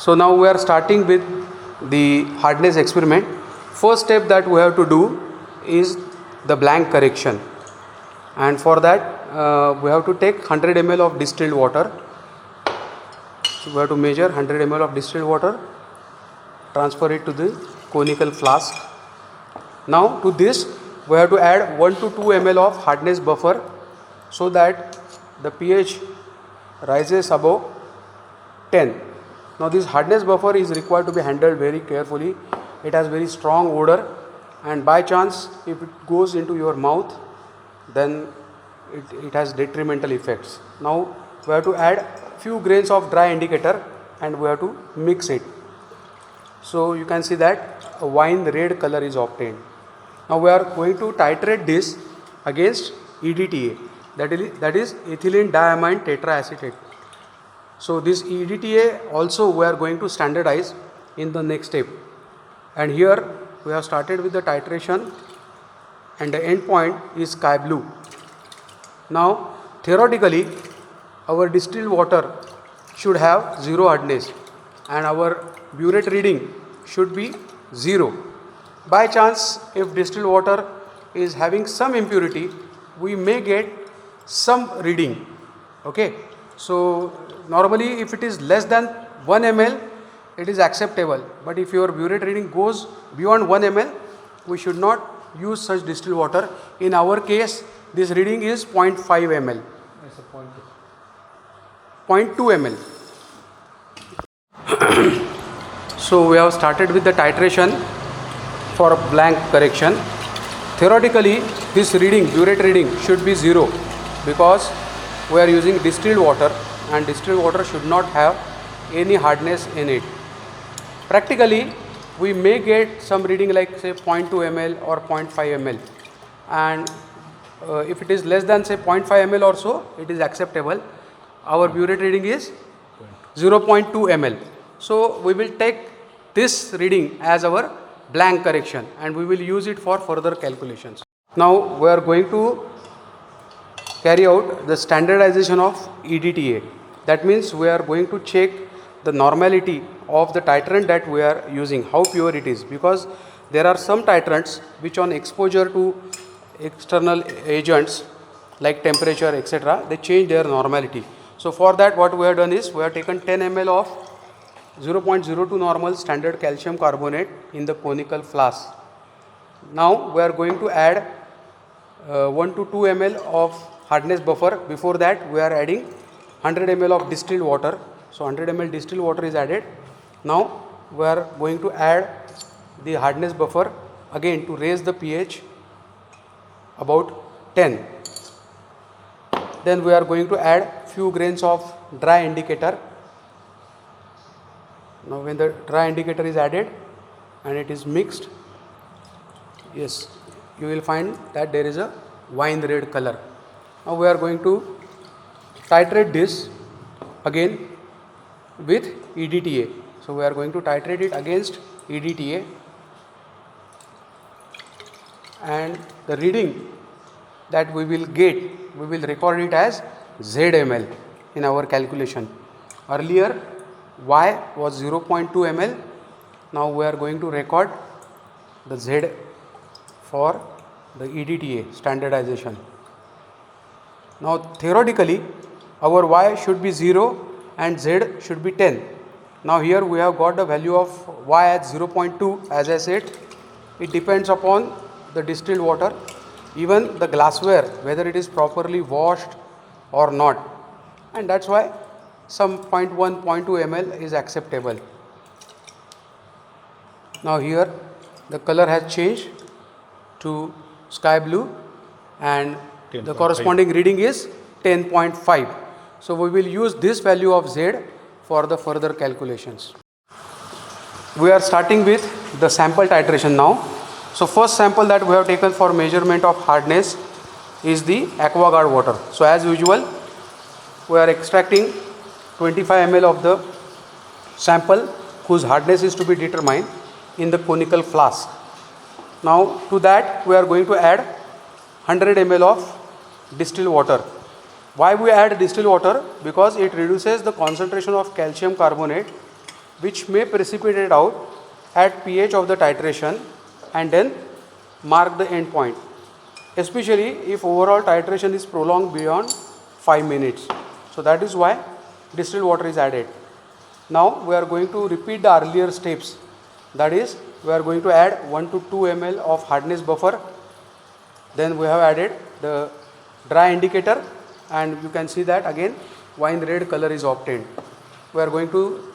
So now we are starting with the hardness experiment. First step that we have to do is the blank correction, and for that we have to take 100 ml of distilled water. So we have to measure 100 ml of distilled water, transfer it to the conical flask. Now to this we have to add 1 to 2 ml of hardness buffer so that the pH rises above 10. Now this hardness buffer is required to be handled very carefully. It has very strong odor, and by chance if it goes into your mouth, then it has detrimental effects. Now we have to add few grains of dry indicator and we have to mix it. So you can see that a wine red color is obtained. Now we are going to titrate this against EDTA, that is ethylene diamine tetraacetate. So this EDTA also we are going to standardize in the next step. And here we have started with the titration and the end point is sky blue. Now theoretically our distilled water should have 0 hardness and our burette reading should be 0. By chance if distilled water is having some impurity, we may get some reading. Okay, so normally if it is less than 1 ml, it is acceptable, but if your burette reading goes beyond 1 ml, we should not use such distilled water. In our case this reading is 0.5 ml. 0.2 ml. So we have started with the titration for blank correction. Theoretically this reading, burette reading should be 0 because we are using distilled water and distilled water should not have any hardness in it. Practically we may get some reading like say 0.2 ml or 0.5 ml, and if it is less than say 0.5 ml or so, it is acceptable. Our burette reading is 0.2 ml. So we will take this reading as our blank correction and we will use it for further calculations. Now we are going to carry out the standardization of EDTA. That means we are going to check the normality of the titrant that we are using, how pure it is, because there are some titrants which on exposure to external agents like temperature etc., they change their normality. So for that what we have done is we have taken 10 ml of 0.02 normal standard calcium carbonate in the conical flask. Now we are going to add 1 to 2 ml of hardness buffer. Before that we are adding 100 ml of distilled water. So 100 ml distilled water is added. Now we are going to add the hardness buffer again to raise the pH about 10. Then we are going to add few grains of dry indicator. Now when the dry indicator is added and it is mixed, yes, you will find that there is a wine red color. Now we are going to titrate this again with EDTA. So we are going to titrate it against EDTA, and the reading that we will get, we will record it as ZML in our calculation. Earlier Y was 0.2 ml. Now we are going to record the Z for the EDTA standardization. Now theoretically our Y should be 0 and Z should be 10. Now here we have got the value of Y as 0.2. As I said, it depends upon the distilled water, even the glassware, whether it is properly washed or not, and that's why some 0.1, 0.2 ml is acceptable. Now here the color has changed to sky blue and the corresponding reading is 10.5. So we will use this value of Z for the further calculations. We are starting with the sample titration now. So first sample that we have taken for measurement of hardness is the AquaGuard water. So as usual we are extracting 25 ml of the sample whose hardness is to be determined in the conical flask. Now to that we are going to add 100 ml of distilled water. Why we add distilled water? Because it reduces the concentration of calcium carbonate which may precipitate out at pH of the titration and then mark the end point, especially if overall titration is prolonged beyond 5 minutes. So that is why distilled water is added. Now we are going to repeat the earlier steps. That is, we are going to add 1 to 2 ml of hardness buffer. Then we have added the dry indicator, and you can see that again wine red color is obtained. We are going to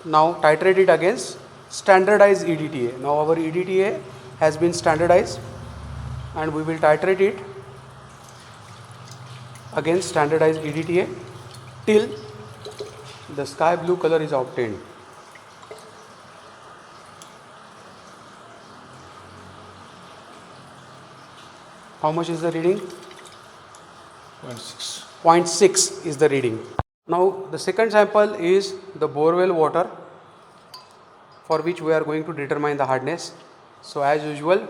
now titrate it against standardized EDTA. Now our EDTA has been standardized, and we will titrate it against standardized EDTA till the sky blue color is obtained. How much is the reading? 0.6. 0.6 is the reading. Now the second sample is the borewell water, for which we are going to determine the hardness. So as usual,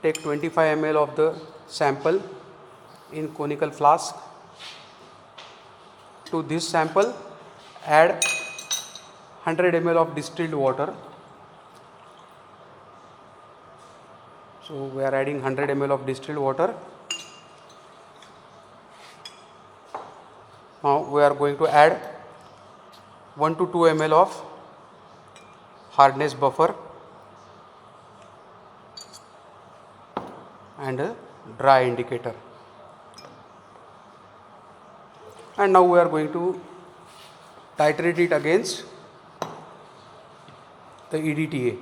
take 25 ml of the sample in conical flask. To this sample add 100 ml of distilled water. So we are adding 100 ml of distilled water. Now we are going to add 1 to 2 ml of hardness buffer and a dry indicator. And now we are going to titrate it against the EDTA.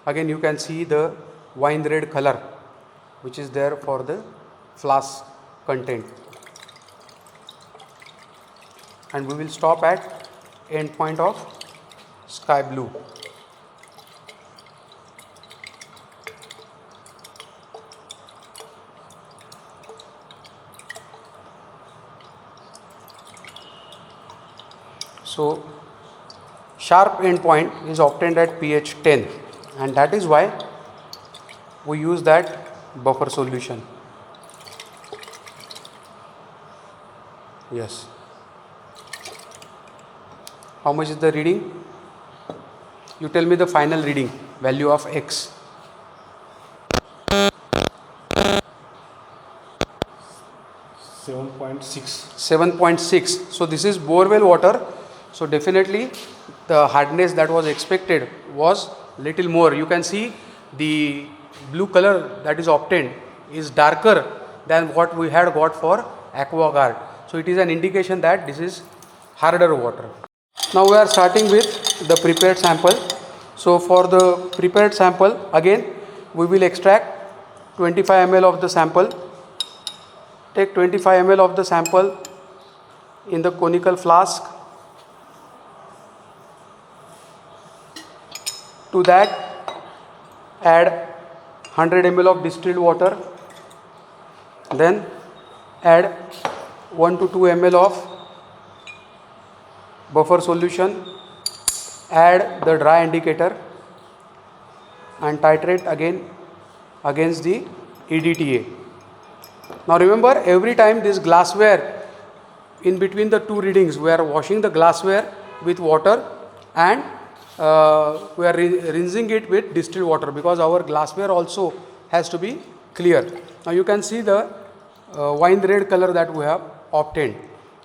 Again you can see the wine red color which is there for the flask content, and we will stop at end point of sky blue. So sharp end point is obtained at pH 10, and that is why we use that buffer solution. Yes. How much is the reading? You tell me the final reading, value of X. 7.6. 7.6. So this is borewell water. So definitely the hardness that was expected was little more. You can see the blue color that is obtained is darker than what we had got for AquaGuard. So it is an indication that this is harder water. Now we are starting with the prepared sample. So for the prepared sample, again we will extract 25 ml of the sample. Take 25 ml of the sample in the conical flask. To that add 100 ml of distilled water. Then add 1 to 2 ml of buffer solution. Add the dry indicator and titrate again against the EDTA. Now remember, every time this glassware, in between the two readings, we are washing the glassware with water and we are rinsing it with distilled water, because our glassware also has to be clear. Now you can see the wine red color that we have obtained,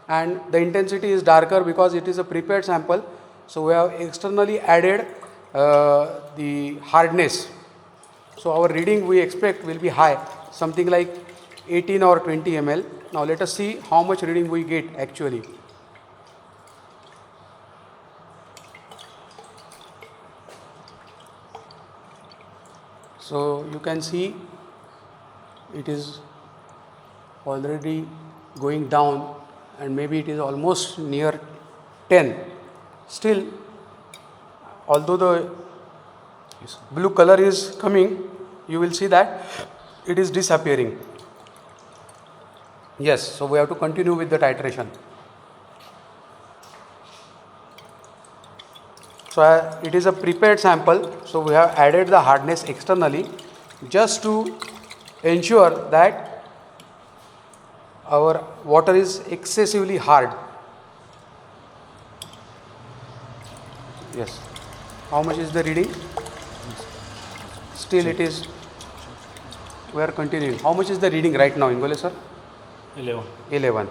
and the intensity is darker because it is a prepared sample. So we have externally added the hardness. So our reading we expect will be high, something like 18 or 20 ml. Now let us see how much reading we get actually. So you can see it is already going down, and maybe it is almost near 10. Still, although the blue color is coming, you will see that it is disappearing. Yes, so we have to continue with the titration. So it is a prepared sample, so we have added the hardness externally just to ensure that our water is excessively hard. Yes. How much is the reading? Still it is, we are continuing. How much is the reading right now, Ingole sir? 11. 11.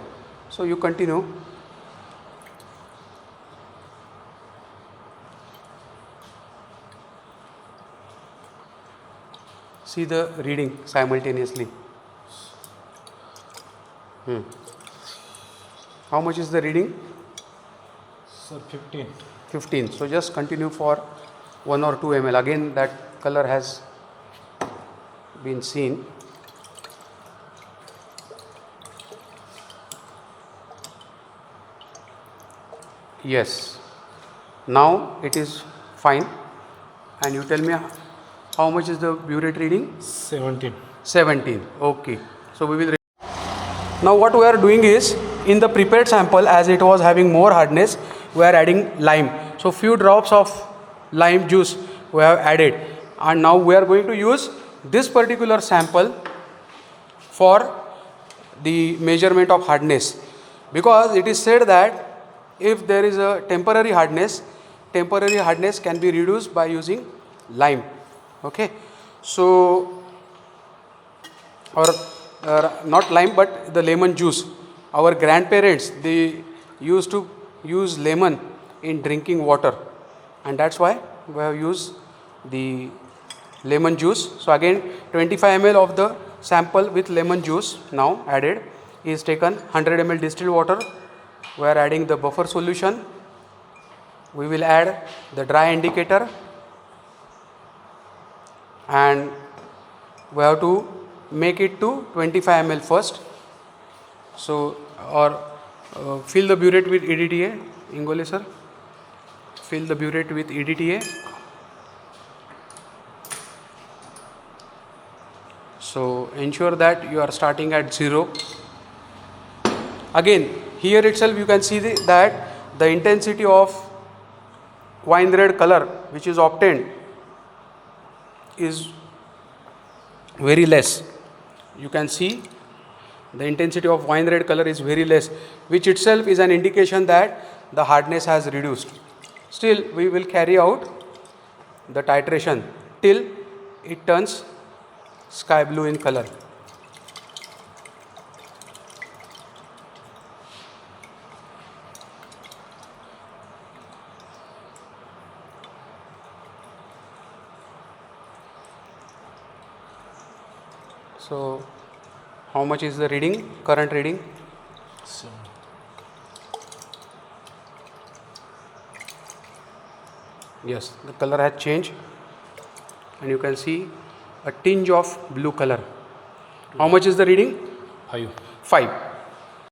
So you continue. See the reading simultaneously. How much is the reading? Sir, 15. 15. So just continue for 1 or 2 ml. Again that color has been seen. Yes. Now it is fine. And you tell me how much is the burette reading? 17. 17. Okay. So we will. Now what we are doing is, in the prepared sample, as it was having more hardness, we are adding lime. So few drops of lime juice we have added, and now we are going to use this particular sample for the measurement of hardness, because it is said that if there is a temporary hardness can be reduced by using lime. Okay. So or not lime but the lemon juice. Our grandparents, they used to use lemon in drinking water, and that's why we have used the lemon juice. So again 25 ml of the sample with lemon juice now added is taken. 100 ml distilled water, we are adding the buffer solution. We will add the dry indicator, and we have to make it to 25 ml first. So or fill the burette with EDTA, Ingole sir. Fill the burette with EDTA. So ensure that you are starting at 0. Again here itself you can see that the intensity of wine red color which is obtained is very less. You can see the intensity of wine red color is very less, which itself is an indication that the hardness has reduced. Still we will carry out the titration till it turns sky blue in color. So how much is the reading, current reading? 7. Yes, the color has changed, and you can see a tinge of blue color. How much is the reading? 5. 5.